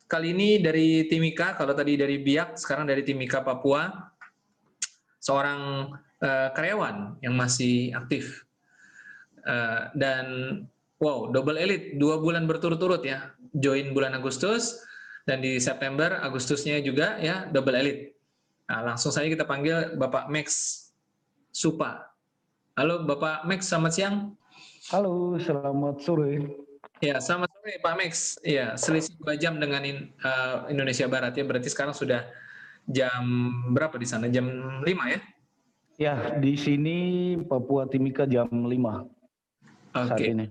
kali ini dari Timika, kalau tadi dari Biak, sekarang dari Timika Papua, seorang karyawan yang masih aktif. Dan wow, double elite, 2 bulan berturut-turut ya, join bulan Agustus, dan di September, Agustusnya juga ya, double elite. Nah, langsung saja kita panggil Bapak Max Supa. Halo Bapak Max, selamat siang. Halo, selamat sore. Ya, selamat sore Pak Max. Ya, selisih 2 jam dengan Indonesia Barat ya, berarti sekarang sudah jam berapa di sana? Jam 5 ya? Ya, di sini Papua Timika jam 5 saat Oke. ini.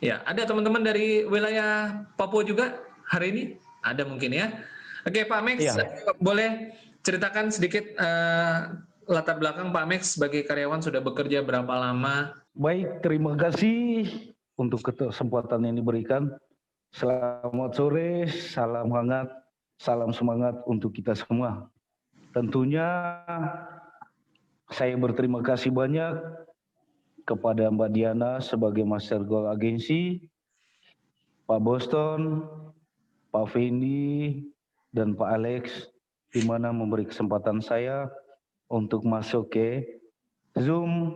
Ya, ada teman-teman dari wilayah Papua juga hari ini? Ada mungkin ya. Oke, Pak Max, Ya. boleh ceritakan sedikit latar belakang Pak Max sebagai karyawan sudah bekerja berapa lama? Baik, terima kasih untuk kesempatan yang diberikan. Selamat sore, salam hangat, salam semangat untuk kita semua. Tentunya saya berterima kasih banyak kepada Mbak Diana sebagai Master Goal Agensi, Pak Boston, Pak Fendi, dan Pak Alex, di mana memberi kesempatan saya untuk masuk ke Zoom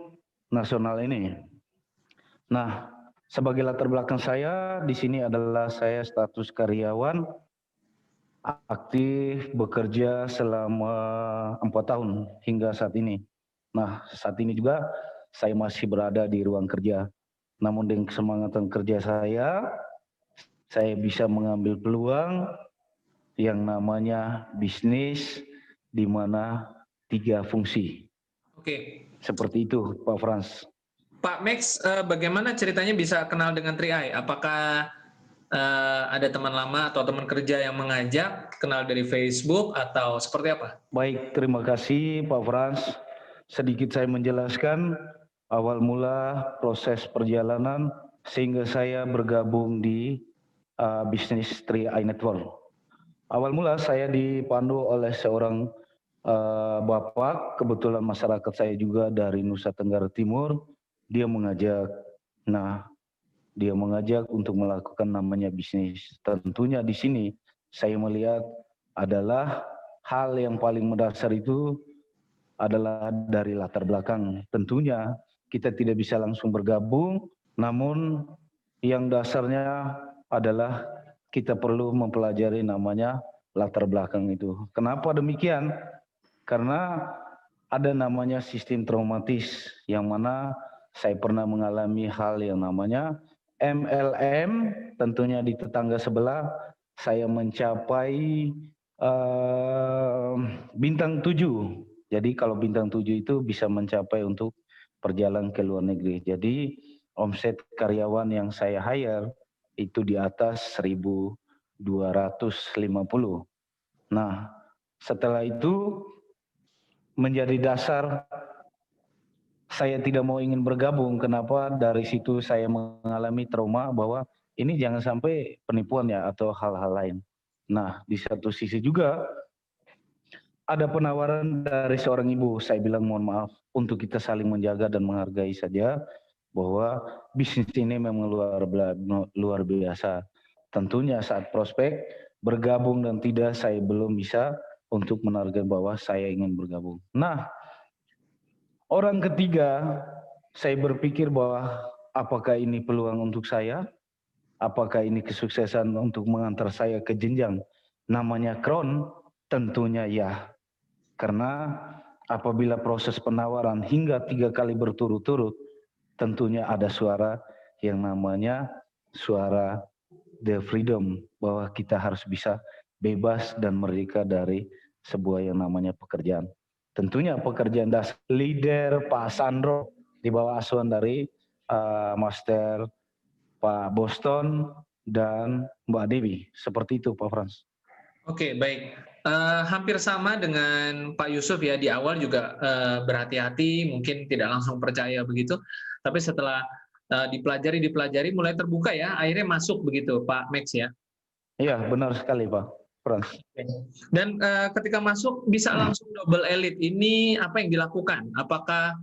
nasional ini. Nah, sebagai latar belakang saya di sini adalah saya status karyawan aktif bekerja selama 4 tahun hingga saat ini. Nah, saat ini juga saya masih berada di ruang kerja. Namun dengan kesemangatan kerja saya bisa mengambil peluang yang namanya bisnis di mana 3 fungsi. Oke. Seperti itu, Pak Frans. Pak Max, bagaimana ceritanya bisa kenal dengan Tri-Eye? Apakah ada teman lama atau teman kerja yang mengajak, kenal dari Facebook, atau seperti apa? Baik, terima kasih Pak Frans. Sedikit saya menjelaskan awal mula proses perjalanan sehingga saya bergabung di bisnis Tri-Eye Network. Awal mula saya dipandu oleh seorang bapak, kebetulan masyarakat saya juga dari Nusa Tenggara Timur. Dia mengajak untuk melakukan namanya bisnis. Tentunya di sini saya melihat adalah hal yang paling mendasar itu adalah dari latar belakang. Tentunya kita tidak bisa langsung bergabung, namun yang dasarnya adalah kita perlu mempelajari namanya latar belakang itu. Kenapa demikian? Karena ada namanya sistem traumatis yang mana saya pernah mengalami hal yang namanya MLM, tentunya di tetangga sebelah saya mencapai bintang 7. Jadi kalau bintang 7 itu bisa mencapai untuk perjalanan ke luar negeri. Jadi omset karyawan yang saya hire itu di atas 1.250. Nah, setelah itu menjadi dasar saya tidak mau ingin bergabung. Kenapa? Dari situ saya mengalami trauma bahwa ini jangan sampai penipuan ya atau hal-hal lain. Nah, di satu sisi juga ada penawaran dari seorang ibu. Saya bilang mohon maaf, untuk kita saling menjaga dan menghargai saja bahwa bisnis ini memang luar biasa. Tentunya saat prospek bergabung dan tidak, saya belum bisa untuk menarget bahwa saya ingin bergabung. Nah, orang ketiga, saya berpikir bahwa apakah ini peluang untuk saya? Apakah ini kesuksesan untuk mengantar saya ke jenjang namanya crown? Tentunya ya. Karena apabila proses penawaran hingga 3 kali berturut-turut, tentunya ada suara yang namanya suara the freedom, bahwa kita harus bisa bebas dan merdeka dari sebuah yang namanya pekerjaan. Tentunya pekerjaan dasar leader Pak Sandro di bawah asuhan dari Master Pak Boston dan Mbak Dewi. Seperti itu Pak Frans. Oke, baik. Hampir sama dengan Pak Yusuf ya, di awal juga berhati-hati, mungkin tidak langsung percaya begitu, tapi setelah dipelajari mulai terbuka ya, akhirnya masuk begitu Pak Max ya. Iya, benar sekali Pak Frans. Dan ketika masuk bisa langsung double elite, ini apa yang dilakukan? Apakah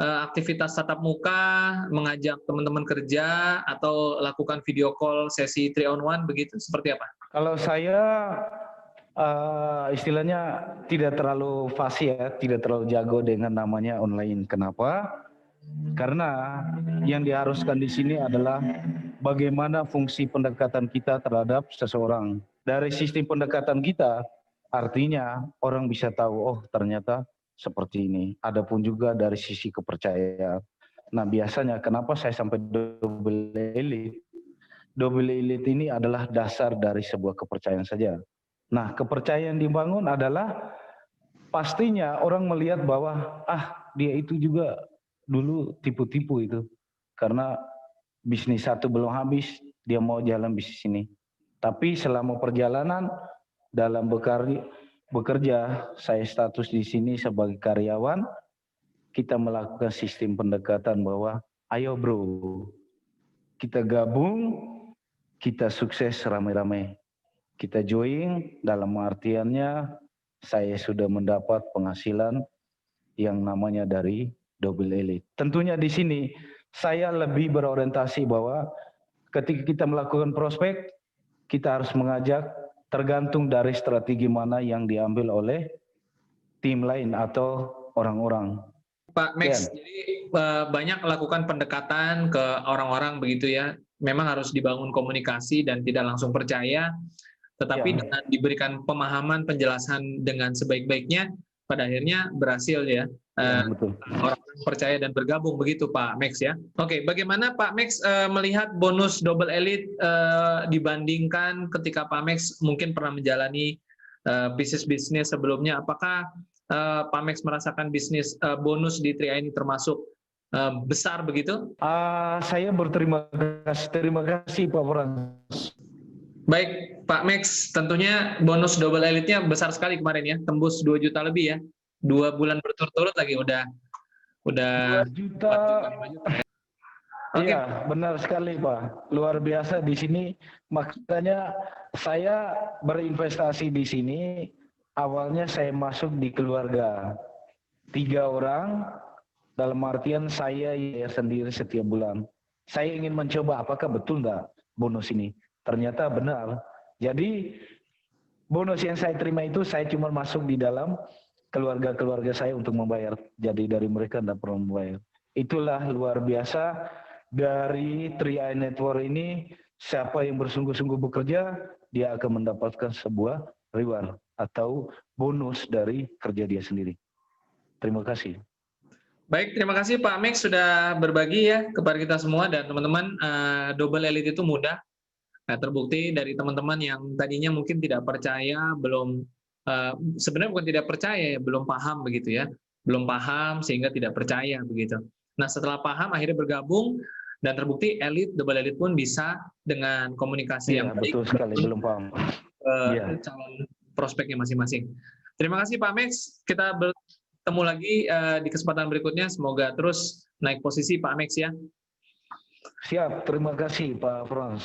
aktivitas tatap muka, mengajak teman-teman kerja, atau lakukan video call sesi 3 on 1 begitu? Seperti apa? Kalau saya istilahnya tidak terlalu fasih ya, tidak terlalu jago dengan namanya online. Kenapa? Karena yang diharuskan di sini adalah bagaimana fungsi pendekatan kita terhadap seseorang. Dari sistem pendekatan kita, artinya orang bisa tahu, oh ternyata seperti ini. Adapun juga dari sisi kepercayaan. Nah biasanya kenapa saya sampai double elite? Double elite ini adalah dasar dari sebuah kepercayaan saja. Nah kepercayaan dibangun adalah pastinya orang melihat bahwa dia itu juga dulu tipu-tipu itu. Karena bisnis satu belum habis, dia mau jalan bisnis ini. Tapi selama perjalanan dalam bekerja, saya status di sini sebagai karyawan, kita melakukan sistem pendekatan bahwa ayo bro, kita gabung, kita sukses rame-rame. Kita join dalam artiannya saya sudah mendapat penghasilan yang namanya dari double elite. Tentunya di sini saya lebih berorientasi bahwa ketika kita melakukan prospek, kita harus mengajak tergantung dari strategi mana yang diambil oleh tim lain atau orang-orang. Pak Max, jadi banyak lakukan pendekatan ke orang-orang begitu ya. Memang harus dibangun komunikasi dan tidak langsung percaya, tetapi dengan diberikan pemahaman, penjelasan dengan sebaik-baiknya, pada akhirnya berhasil ya. Betul. Orang percaya dan bergabung begitu Pak Max ya. Oke, bagaimana Pak Max melihat bonus double elite dibandingkan ketika Pak Max mungkin pernah menjalani bisnis-bisnis sebelumnya? Apakah Pak Max merasakan bisnis bonus di Tria ini termasuk besar begitu? Saya terima kasih Pak Frans. Baik, Pak Max, tentunya bonus double elite-nya besar sekali kemarin ya, tembus 2 juta lebih ya. 2 bulan berturut-turut lagi udah 2 juta. 4 juta ya. Iya, benar sekali Pak. Luar biasa di sini. Makanya saya berinvestasi di sini. Awalnya saya masuk di keluarga 3 orang. Dalam artian saya sendiri setiap bulan. Saya ingin mencoba apakah betul enggak bonus ini. Ternyata benar. Jadi bonus yang saya terima itu saya cuma masuk di dalam keluarga-keluarga saya untuk membayar. Jadi dari mereka tidak perlu membayar. Itulah luar biasa dari Tria Network ini. Siapa yang bersungguh-sungguh bekerja, dia akan mendapatkan sebuah reward atau bonus dari kerja dia sendiri. Terima kasih. Baik, terima kasih Pak Max sudah berbagi ya kepada kita semua dan teman-teman. Double elite itu mudah. Nah, terbukti dari teman-teman yang tadinya mungkin tidak percaya, belum sebenarnya bukan tidak percaya, belum paham begitu ya, belum paham sehingga tidak percaya begitu. Nah, setelah paham akhirnya bergabung dan terbukti double elite pun bisa dengan komunikasi yang baik. Betul sekali, belum paham. Calon prospeknya masing-masing. Terima kasih Pak Max, kita bertemu lagi di kesempatan berikutnya. Semoga terus naik posisi Pak Max ya. Siap, terima kasih Pak Frans.